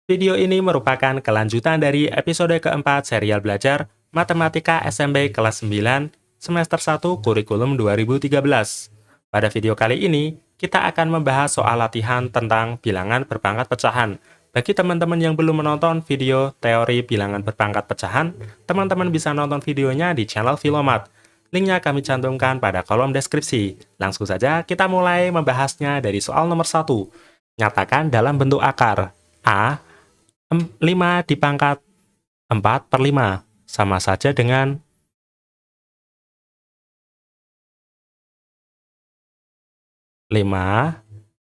Video ini merupakan kelanjutan dari episode keempat serial belajar Matematika SMP kelas 9 semester 1 kurikulum 2013. Pada video kali ini, kita akan membahas soal latihan tentang bilangan berpangkat pecahan. Bagi teman-teman yang belum menonton video teori bilangan berpangkat pecahan, teman-teman bisa nonton videonya di channel Filomat. Linknya kami cantumkan pada kolom deskripsi. Langsung saja kita mulai membahasnya dari soal nomor 1. Nyatakan dalam bentuk akar. A. 5 dipangkat 4 per 5, sama saja dengan 5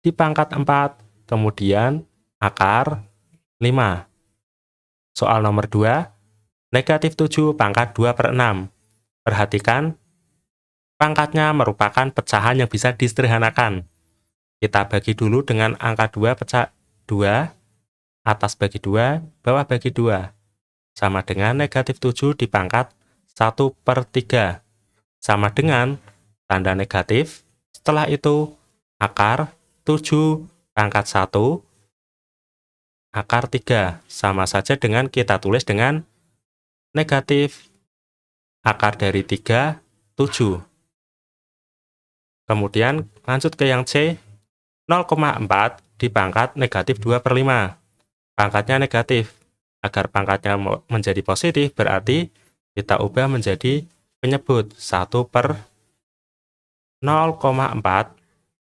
dipangkat 4, kemudian akar 5. Soal nomor 2, negatif 7 pangkat 2 per 6. Perhatikan, pangkatnya merupakan pecahan yang bisa disederhanakan. Kita bagi dulu dengan angka 2 pecah 2, atas bagi 2, bawah bagi 2. Sama dengan negatif 7 dipangkat 1 per 3. Sama dengan tanda negatif, setelah itu akar 7 pangkat 1, akar 3. Sama saja dengan kita tulis dengan negatif akar dari 3, 7. Kemudian lanjut ke yang C, 0,4 dipangkat negatif 2 per 5. Pangkatnya negatif. Agar pangkatnya menjadi positif, berarti kita ubah menjadi penyebut 1 per 0,4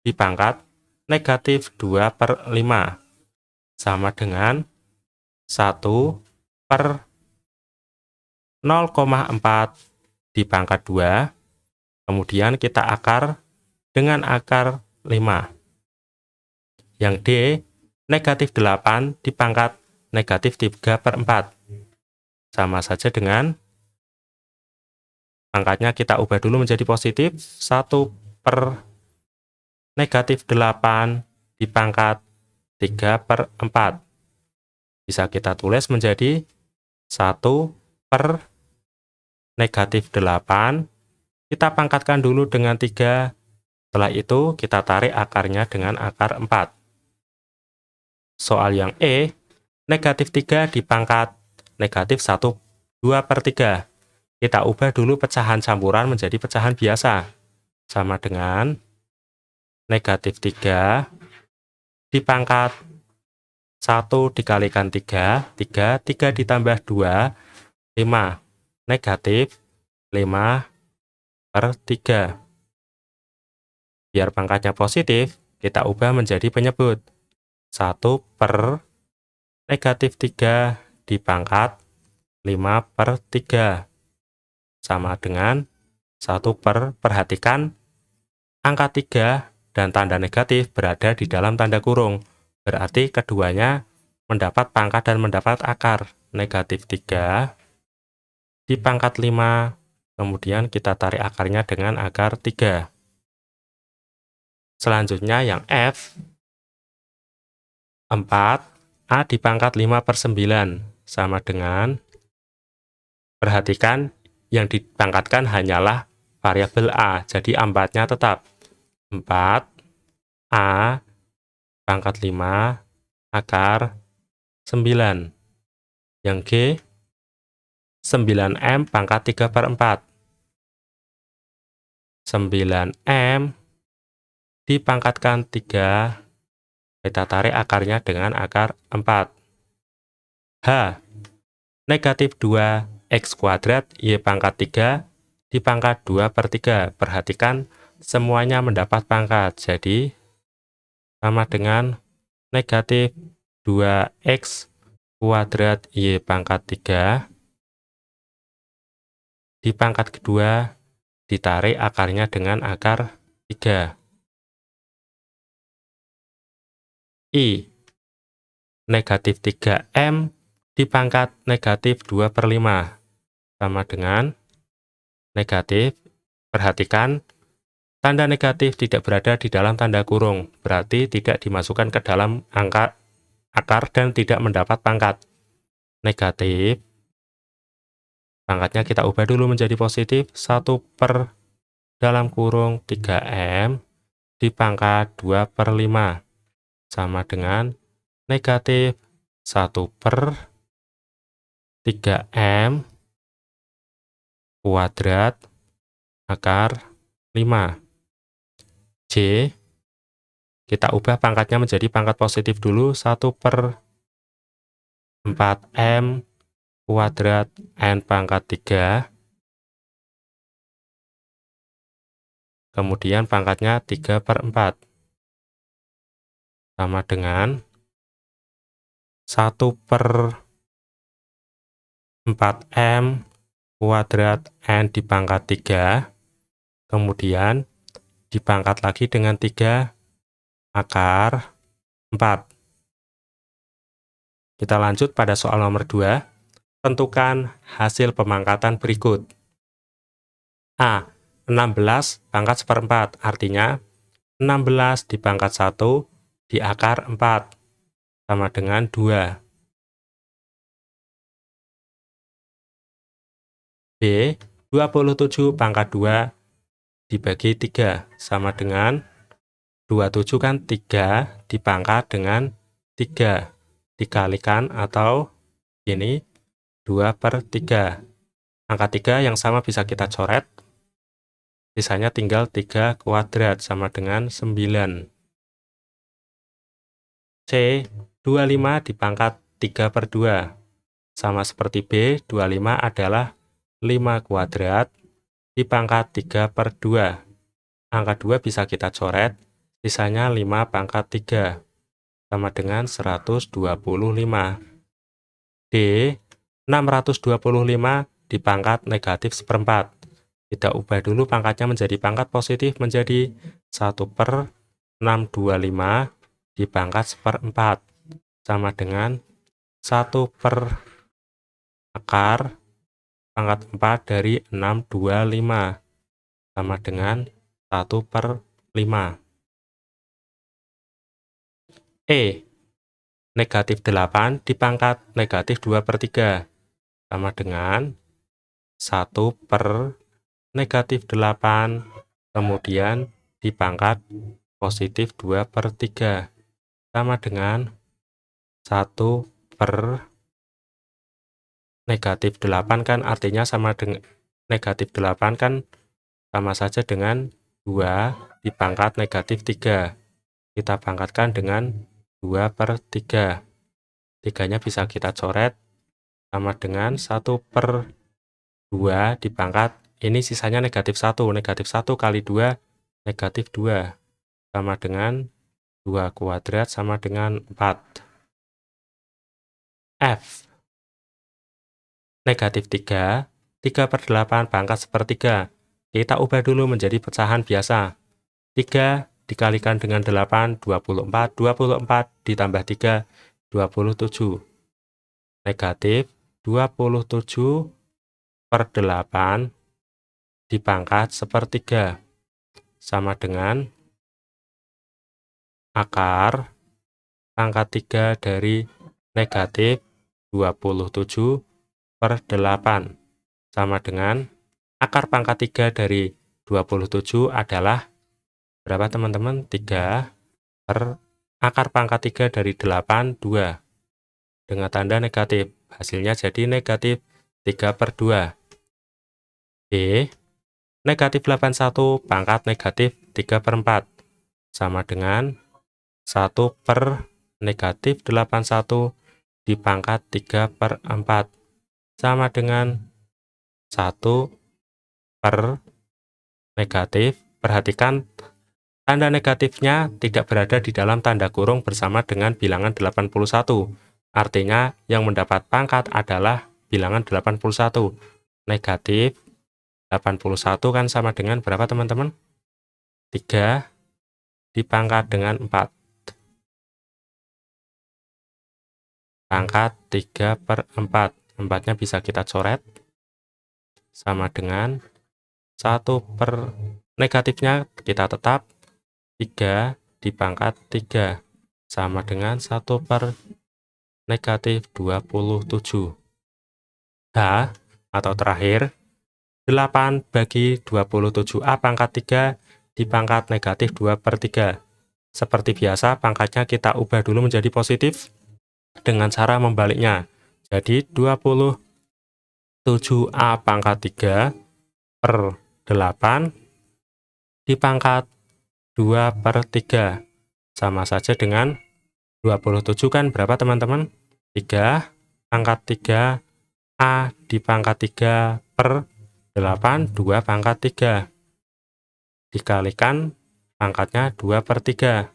dipangkat negatif 2 per 5. Sama dengan 1 per 0,4 dipangkat 2. Kemudian kita akar dengan akar 5. Yang D, negatif 8 dipangkat negatif 3 per 4. Sama saja dengan pangkatnya kita ubah dulu menjadi positif, 1 per negatif 8 dipangkat 3 per 4. Bisa kita tulis menjadi 1 per negatif 8. Kita pangkatkan dulu dengan 3. Setelah itu kita tarik akarnya dengan akar 4. Soal yang E, negatif 3 dipangkat negatif 1, 2 per 3. Kita ubah dulu pecahan campuran menjadi pecahan biasa. Sama dengan negatif 3 dipangkat 1 dikalikan 3, 3 ditambah 2, 5. Negatif 5 per 3. Biar pangkatnya positif, kita ubah menjadi penyebut. 1 per negatif 3 dipangkat 5 per 3. Sama dengan 1 per, perhatikan, angka 3 dan tanda negatif berada di dalam tanda kurung. Berarti keduanya mendapat pangkat dan mendapat akar. Negatif 3 dipangkat 5, kemudian kita tarik akarnya dengan akar 3. Selanjutnya yang F, 4 A dipangkat 5 per 9, sama dengan, perhatikan, yang dipangkatkan hanyalah variabel A, jadi 4-nya tetap. 4 A pangkat 5 akar 9. Yang G, 9M pangkat 3 per 4. 9M dipangkatkan 3, kita tarik akarnya dengan akar 4. H, negatif 2X kuadrat Y pangkat 3 dipangkat 2 per 3. Perhatikan, semuanya mendapat pangkat. Jadi, sama dengan negatif 2X kuadrat Y pangkat 3 dipangkat kedua, ditarik akarnya dengan akar 3. I, negatif 3M dipangkat negatif 2 per 5. Sama dengan negatif. Perhatikan, tanda negatif tidak berada di dalam tanda kurung, berarti tidak dimasukkan ke dalam angka akar dan tidak mendapat pangkat. Negatif, pangkatnya kita ubah dulu menjadi positif, 1 per dalam kurung 3M dipangkat 2 per 5. Sama dengan negatif 1/3M kuadrat akar 5. J, kita ubah pangkatnya menjadi pangkat positif dulu, 1/4M kuadrat N pangkat 3. Kemudian pangkatnya 3/4. Sama dengan 1/4M kuadrat N dipangkat 3. Kemudian dipangkat lagi dengan 3 akar 4. Kita lanjut pada soal nomor 2. Tentukan hasil pemangkatan berikut. A. 16 pangkat 1/4, artinya 16 dipangkat 1 di akar 4, sama dengan 2. B. 27 pangkat 2 dibagi 3, sama dengan 27 kan 3 dipangkat dengan 3, dikalikan atau ini 2/3. Angka 3 yang sama bisa kita coret, sisanya tinggal 3 kuadrat sama dengan 9. C. 25 dipangkat 3/2. Sama seperti B, 25 adalah 5 kuadrat dipangkat 3/2. Angka 2 bisa kita coret, sisanya 5 pangkat 3, sama dengan 125. D. 625 dipangkat negatif 1/4. Kita ubah dulu pangkatnya menjadi pangkat positif, menjadi 1/625 dipangkat 1/4, sama dengan 1 per akar pangkat 4 dari 625, sama dengan 1/5. E. Negatif 8 dipangkat negatif 2/3, sama dengan 1 per negatif 8, kemudian dipangkat positif 2/3, sama dengan 1 per negatif 8 kan artinya sama dengan negatif 8 kan sama saja dengan 2 dipangkat negatif 3. Kita pangkatkan dengan 2/3. 3-nya bisa kita coret, sama dengan 1/2 dipangkat, ini sisanya negatif 1. Negatif 1 kali 2, negatif 2. Sama dengan 2 kuadrat sama dengan 4. F. Negatif 3, 3/8 pangkat 1/3. Kita ubah dulu menjadi pecahan biasa. 3 dikalikan dengan 8, 24. 24 ditambah 3, 27. Negatif 27/8 dipangkat 1/3, sama dengan akar pangkat 3 dari negatif 27/8, sama dengan akar pangkat 3 dari 27 adalah berapa teman-teman? 3 per akar pangkat 3 dari 8, 2. Dengan tanda negatif. Hasilnya jadi negatif 3/2. B. Negatif 81 pangkat negatif 3/4. Sama dengan 1 per negatif 81 dipangkat 3/4. Sama dengan 1 per negatif. Perhatikan tanda negatifnya tidak berada di dalam tanda kurung bersama dengan bilangan 81. Artinya yang mendapat pangkat adalah bilangan 81. Negatif 81 kan sama dengan berapa teman-teman? 3 dipangkat dengan 4. Pangkat 3/4. 4-nya bisa kita coret. Sama dengan 1 per negatifnya kita tetap 3 dipangkat 3. Sama dengan 1 per negatif 27. H atau terakhir, 8 bagi 27A pangkat 3 dipangkat negatif 2/3. Seperti biasa, pangkatnya kita ubah dulu menjadi positif. dengan cara membaliknya. Jadi 27A pangkat 3 per 8 dipangkat 2 per 3. Sama saja dengan 27 kan berapa teman-teman? 3 pangkat 3 A dipangkat 3 per 8, 2 pangkat 3. Dikalikan pangkatnya 2 per 3.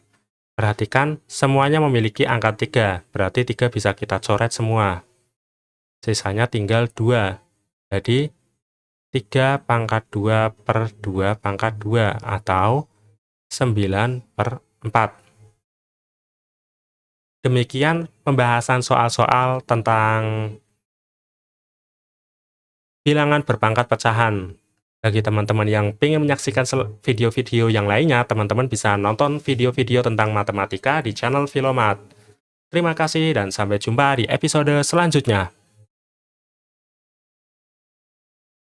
Perhatikan semuanya memiliki angka 3, berarti 3 bisa kita coret semua. Sisanya tinggal 2. Jadi 3 pangkat 2 per 2 pangkat 2 atau 9 per 4. Demikian pembahasan soal-soal tentang bilangan berpangkat pecahan. Bagi teman-teman yang ingin menyaksikan video-video yang lainnya, teman-teman bisa nonton video-video tentang matematika di channel Filomat. Terima kasih dan sampai jumpa di episode selanjutnya.